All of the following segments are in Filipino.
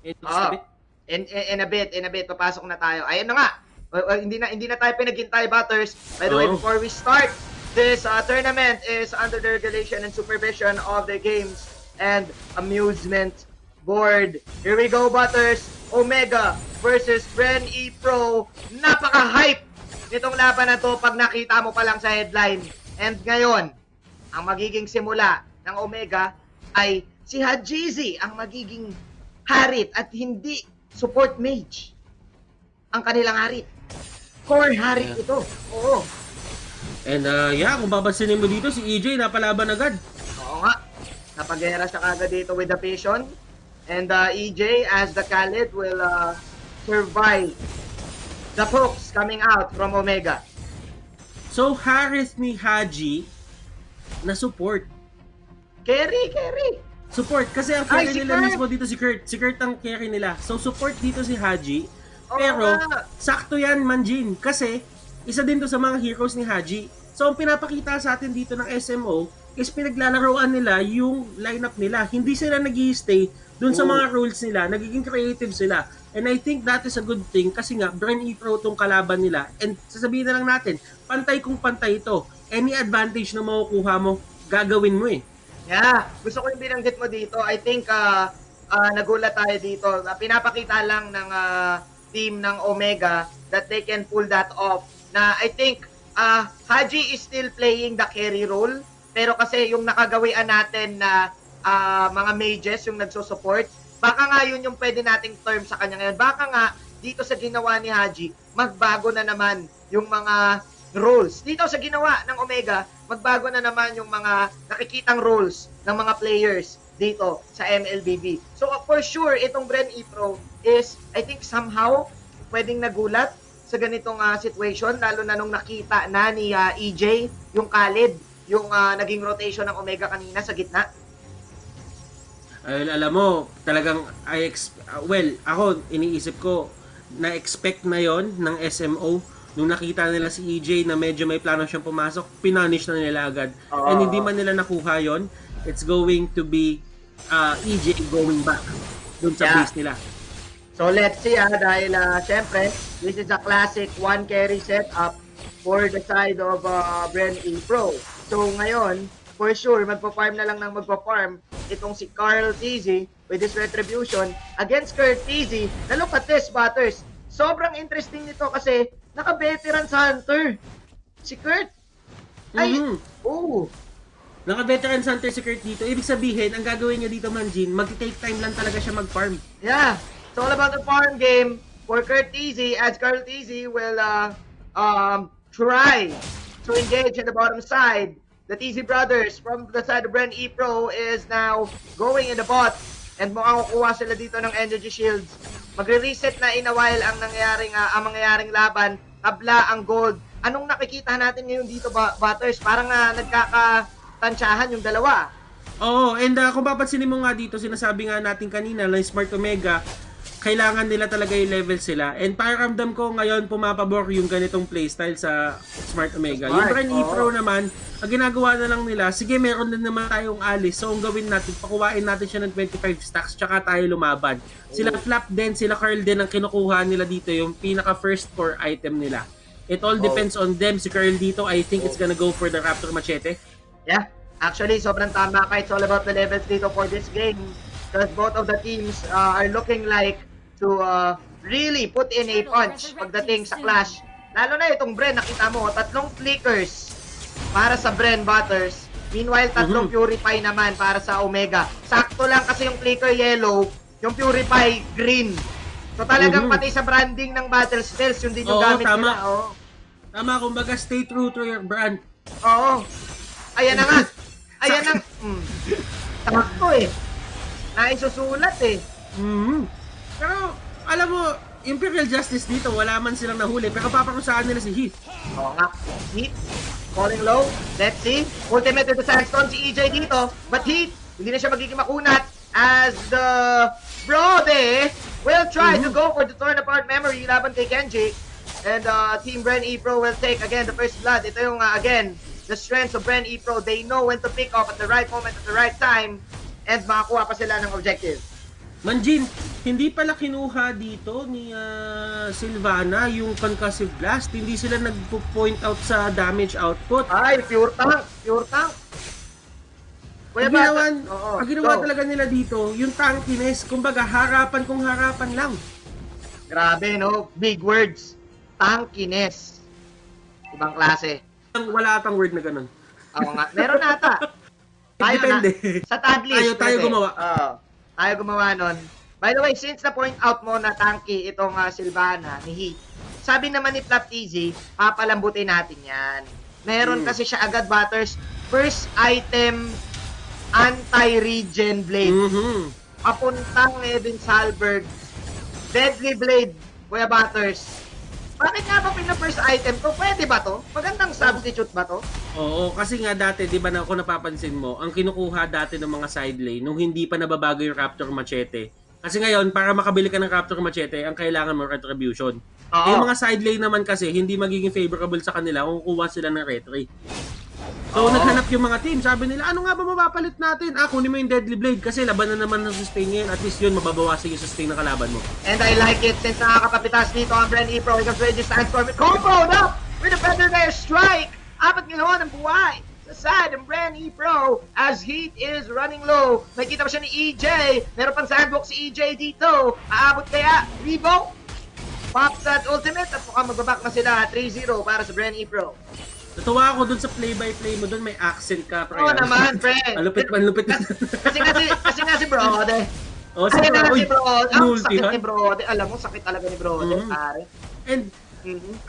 in just a Oh, bit. in a bit, papasok na tayo. Ayun na nga. Hindi na tayo pinaghintay, Butters. By the way, Oo. before we start, this tournament is under the regulation and supervision of the Games and Amusement Board. Here we go, Butters. Omega versus Bren E Pro. Napaka-hype nitong laban na to pag nakita mo pa lang sa headline. And ngayon, ang magiging simula ng Omega ay si Hajizi ang magiging harit at hindi support mage ang kanilang harit. Core harit Yeah. ito. Oo. And yeah, kung papansinin mo dito, si EJ napalaban agad. Oo nga. Napagera siya kagad dito with the Vision. And EJ as the Khalid will survive the pokes coming out from Omega. So, Harith ni Haji na support. Carry. Support, kasi ang Ay, carry si nila Kurt! mismo dito si Kurt. Si Kurt ang carry nila. So, support dito si Haji. Oo Pero, nga. sakto yan, Manjin. Kasi, isa din to sa mga heroes ni Haji. So, ang pinapakita sa atin dito ng SMO is pinaglalaroan nila yung lineup nila. Hindi sila nag-i-stay dun sa mga roles nila. Nagiging creative sila. And I think that is a good thing kasi nga, Bren E Pro tong kalaban nila. And sasabihin na lang natin, pantay kung pantay ito. Any advantage na makukuha mo, gagawin mo eh. Yeah, gusto ko yung binanggit mo dito. I think nagulat tayo dito. Pinapakita lang ng team ng Omega that they can pull that off. Na I think Haji is still playing the carry role. Pero kasi yung nakagawian natin na mga mages yung nagsusupport, baka nga yun yung pwede nating term sa kanya ngayon. Baka nga dito sa ginawa ni Haji, magbago na naman yung mga roles. Dito sa ginawa ng Omega, magbago na naman yung mga nakikitang roles ng mga players dito sa MLBB. So for sure, itong Bren E Pro is, I think somehow, pwedeng nagulat sa ganitong situation, lalo na nung nakita na ni EJ, yung Khalid, yung naging rotation ng Omega kanina sa gitna. Ay, alam mo, talagang well, ako iniisip ko na-expect na yon ng SMO nung nakita nila si EJ na medyo may plano siyang pumasok, pinunish na nila agad. And hindi man nila nakuha yon, it's going to be EJ going back dun sa base nila. So let's see dahil syempre, this is a classic one carry setup for the side of Bren E Pro. So ngayon, for sure, magpa-farm na lang ng magpa-farm itong si Carl Tizzy with his retribution against Kurt Tizzy. Now look at this, Butters. Sobrang interesting nito kasi naka-veteran sa Hunter. Si Kurt. Ay, Naka-veteran hunter si Kurt dito. Ibig sabihin, ang gagawin niya dito, Manjin, mag-take time lang talaga siya mag-farm. Yeah. It's all about the farm game for Kurt Tizzy as Carl Tizzy will try to engage in the bottom side. The Tizzy brothers from the side of Bren E Pro is now going in the bot and mukhang kukuha sila dito ng energy shields. Magre-reset na in a while ang mangyayaring laban. Tabla ang gold. Anong nakikita natin ngayon dito, Butters? Parang nagkakatansyahan yung dalawa. Oo, and kung papansinin mo nga dito, sinasabi nga natin kanina, na Smart Omega, kailangan nila talaga yung level sila. And pakiramdam ko ngayon pumapabor yung ganitong playstyle sa Smart Omega. Yung Bren E Pro naman, ang ginagawa na lang nila, sige meron din naman tayong alis. So ang gawin natin, pakuwain natin siya ng 25 stacks tsaka tayo lumaban. Sila Flap din, sila Curl din ang kinukuha nila dito, yung pinaka first core item nila. It all depends on them. Si Curl dito, I think it's gonna go for the Raptor Machete. Yeah, actually sobrang tama ka. It's all about the levels dito for this game. Because both of the teams are looking like to really put in a punch pagdating sa clash. Lalo na itong Bren, nakita mo, 3 flickers para sa Bren Butters. Meanwhile, 3 Purify naman para sa Omega. Sakto lang kasi yung flicker yellow, yung Purify green. So talagang pati sa branding ng Battle Spells, yun din yung gamit tama. nila. Oo. Tama, kumbaga stay true to your brand. Oo. Ayan na nga. Ayan na. Sakto eh. Naisusulat eh. Pero, alam mo, Imperial Justice dito, wala man silang nahuli, pero paparusahan nila si Heath. Oo nga. Heath, falling low. Let's see. Ultimate with the Sandstorm si EJ dito. But Heath, hindi na siya magiging makunat as the Brode will try to go for the torn apart memory laban kay Kenji. And Team Bren E Pro will take again the first blood. Ito yung again, the strengths of Bren E Pro. They know when to pick up at the right moment, at the right time. And makakuha pa sila ng objective. Manjin, hindi pala kinuha dito ni Sylvana yung concussive blast. Hindi sila nag-point out sa damage output. Ay, pure tank. Pure tank. Kuya Ang ginawa talaga nila dito, yung tankiness, kumbaga harapan kung harapan lang. Grabe, no? Big words. Tankiness. Ibang klase. Wala atang word na ganun. Oo nga. Meron ata. Depende. Sa tag list. Tayo pwede. gumawa. Tayo gumawa nun. By the way, since na-point out mo na tanky itong Sylvana ni Heat, sabi naman ni Flap Easy, papalambutin natin yan. Meron kasi siya agad, Butters. First item, anti-regen blade. Papuntang Evan Salberg. Deadly blade, Kuya Butters. Bakit nga ba pina-first item to? Pwede ba to? Magandang substitute ba to? Oo, kasi nga dati, di ba na ako napapansin mo, ang kinukuha dati ng mga side lane, nung hindi pa nababago yung Raptor Machete. Kasi ngayon, para makabili ka ng Raptor Machete, ang kailangan mo retribution. Oo. Yung mga side lane naman kasi, hindi magiging favorable sa kanila kung kukuha sila ng retry. So, naghanap yung mga team. Sabi nila, ano nga ba mapapalit natin? Kunin mo yung Deadly Blade kasi laban na naman ng sustain ngayon. At least yun, mababawasan yung sustain ng kalaban mo. And I like it since nakakapapitas dito ang Bren E-Pro. He can ready to transform it. Combo up with a Feather Layer Strike. Apat ginawa ng buhay sa side ng Bren E-Pro as Heat is running low. Nakikita pa siya ni EJ. Meron pang sandbox si EJ dito. Aabot kaya? Rebo? Pops that ultimate at mukhang magbaback na sila 3-0 para sa Bren E-Pro. Natuwa ako dun sa play-by-play mo dun, may accent ka, pre. Oo naman, friend. Malupit. kasi nga si Brode. Oh, Kasi nga si Brode. Ang multi, sakit ha? ni Brode. Alam mo, sakit talaga ni Brode, pare. And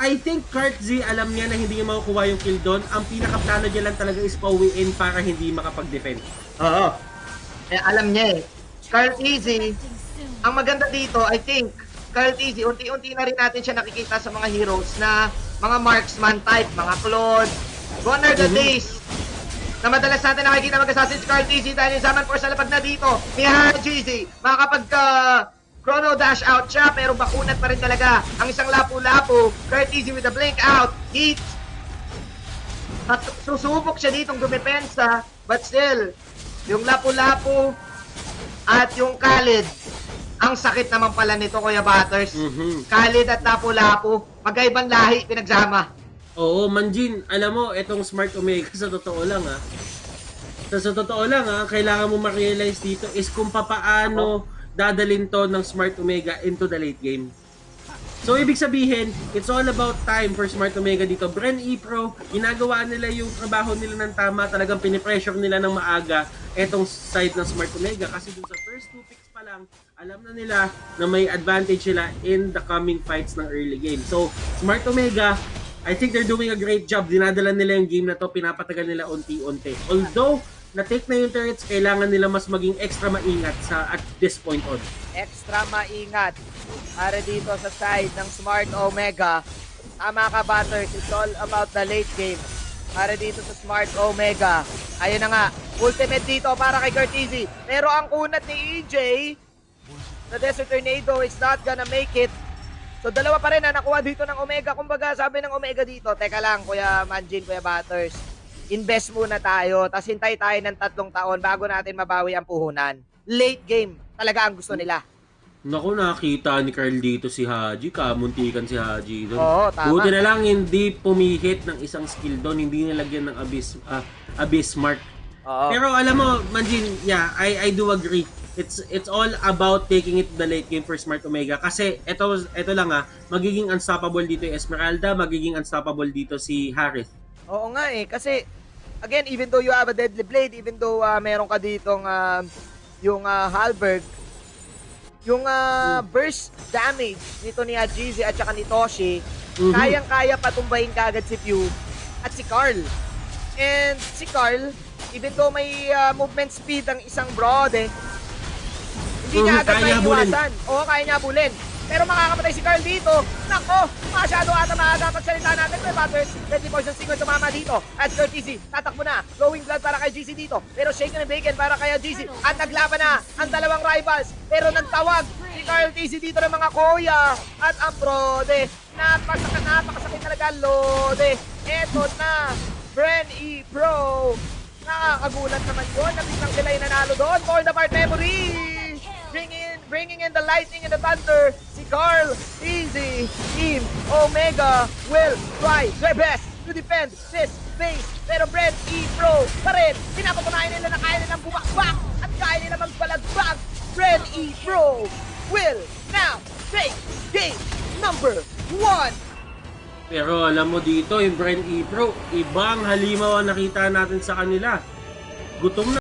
I think Kurt Z, alam niya na hindi niya makukuha yung kill doon. Ang pinaka-plano niya lang talaga is pauwiin para hindi makapag-defend. Oo. Alam niya eh. Carl Easy, ang maganda dito, I think, Carl Easy, unti-unti na rin natin siya nakikita sa mga heroes na mga marksman type, mga Claude. Gone are the days na madalas natin nakikita mag-assassin si Carl Easy dahil yung Zaman Force sa lapag na dito ni Hajizi. Makakapag chrono dash out siya pero bakunat pa rin talaga ang isang lapu-lapu. Carl Easy with a blink out. Heat. At susubok siya ditong dumepensa but still, yung lapu-lapu at yung Khalid. Ang sakit naman pala nito, Kuya Butters. Khalid at lapu-lapu, magkaibang lahi pinagsama. Oo, Manjin, alam mo, etong Smart Omega sa totoo lang kailangan mo ma-realize dito is kung papaano dadalhin to ng Smart Omega into the late game. So, ibig sabihin, it's all about time for Smart Omega dito. Bren E-Pro, ginagawa nila yung trabaho nila ng tama, talagang pinipressure nila ng maaga etong side ng Smart Omega kasi dun sa first 2 picks pa lang, alam na nila na may advantage sila in the coming fights ng early game. So, Smart Omega, I think they're doing a great job. Dinadala nila yung game na to, pinapatagal nila unti-unti. Although, na-take na yung turrets, kailangan nila mas maging extra maingat at this point on. Extra maingat para dito sa side ng Smart Omega. Tama ka, Butters, it's all about the late game. Para dito sa Smart Omega. Ayun na nga, ultimate dito para kay Curtizy. Pero ang kunat ni EJ, the Desert Tornado is not gonna make it. So dalawa pa rin na nakuha dito ng Omega. Kumbaga sabi ng Omega dito, teka lang Kuya Manjin, Kuya Butters, invest muna tayo, tapos hintay tayo ng 3 taon bago natin mabawi ang puhunan. Late game, talaga ang gusto nila. Naku, nakita ni Carl dito si Haji, kamuntikan si Haji doon. Oo, tama. Buti na lang hindi pumihit ng isang skill doon, hindi nilagyan ng Abyss Mark. Oo. Pero alam mo, Manjin, yeah, I do agree. It's all about taking it to the late game for Smart Omega kasi ito lang magiging unstoppable dito yung Esmeralda, magiging unstoppable dito si Harith. Oo nga kasi again, even though you have a Deadly Blade, even though meron ka ditong yung Halberg, yung burst damage nito ni Ajizi at saka ni Toshi, kayang-kaya patumbahin kagad si Pew at si Carl. And si Carl, even though may movement speed ang isang Brode, hindi niya agad may iwasan. Oo, kaya niya bulin. Pero makakapatay si Carl dito. Nako, masyado ata maaga pagsalita natin. May Butters, Deadly Poison Single tumama dito. At Curtizy, tatakbo na. Glowing Blood para kay GC dito. Pero Shaken and Bacon para kay GC. At naglaban na ang dalawang rivals. Pero nagtawag si Carl TC dito ng mga Koya. At ang Brode. Napakasakit talaga, Lode. Eto na, Bren E-Pro. Nakakagulat naman yun. Nabiglang sila yung nanalo doon. For the part memory. Bring in bringing in the lightning and the thunder. Si Carl, easy. Team Omega will try their best to defend this base. Pero Brent E Pro pa rin. Pinapatunayan nila na kaya nilang bumakbak at kaya nila magbalagbag. Brent E Pro will now take game number 1. Pero alam mo dito, yung Brent E Pro, ibang halimaw ang nakita natin sa kanila. Gutom na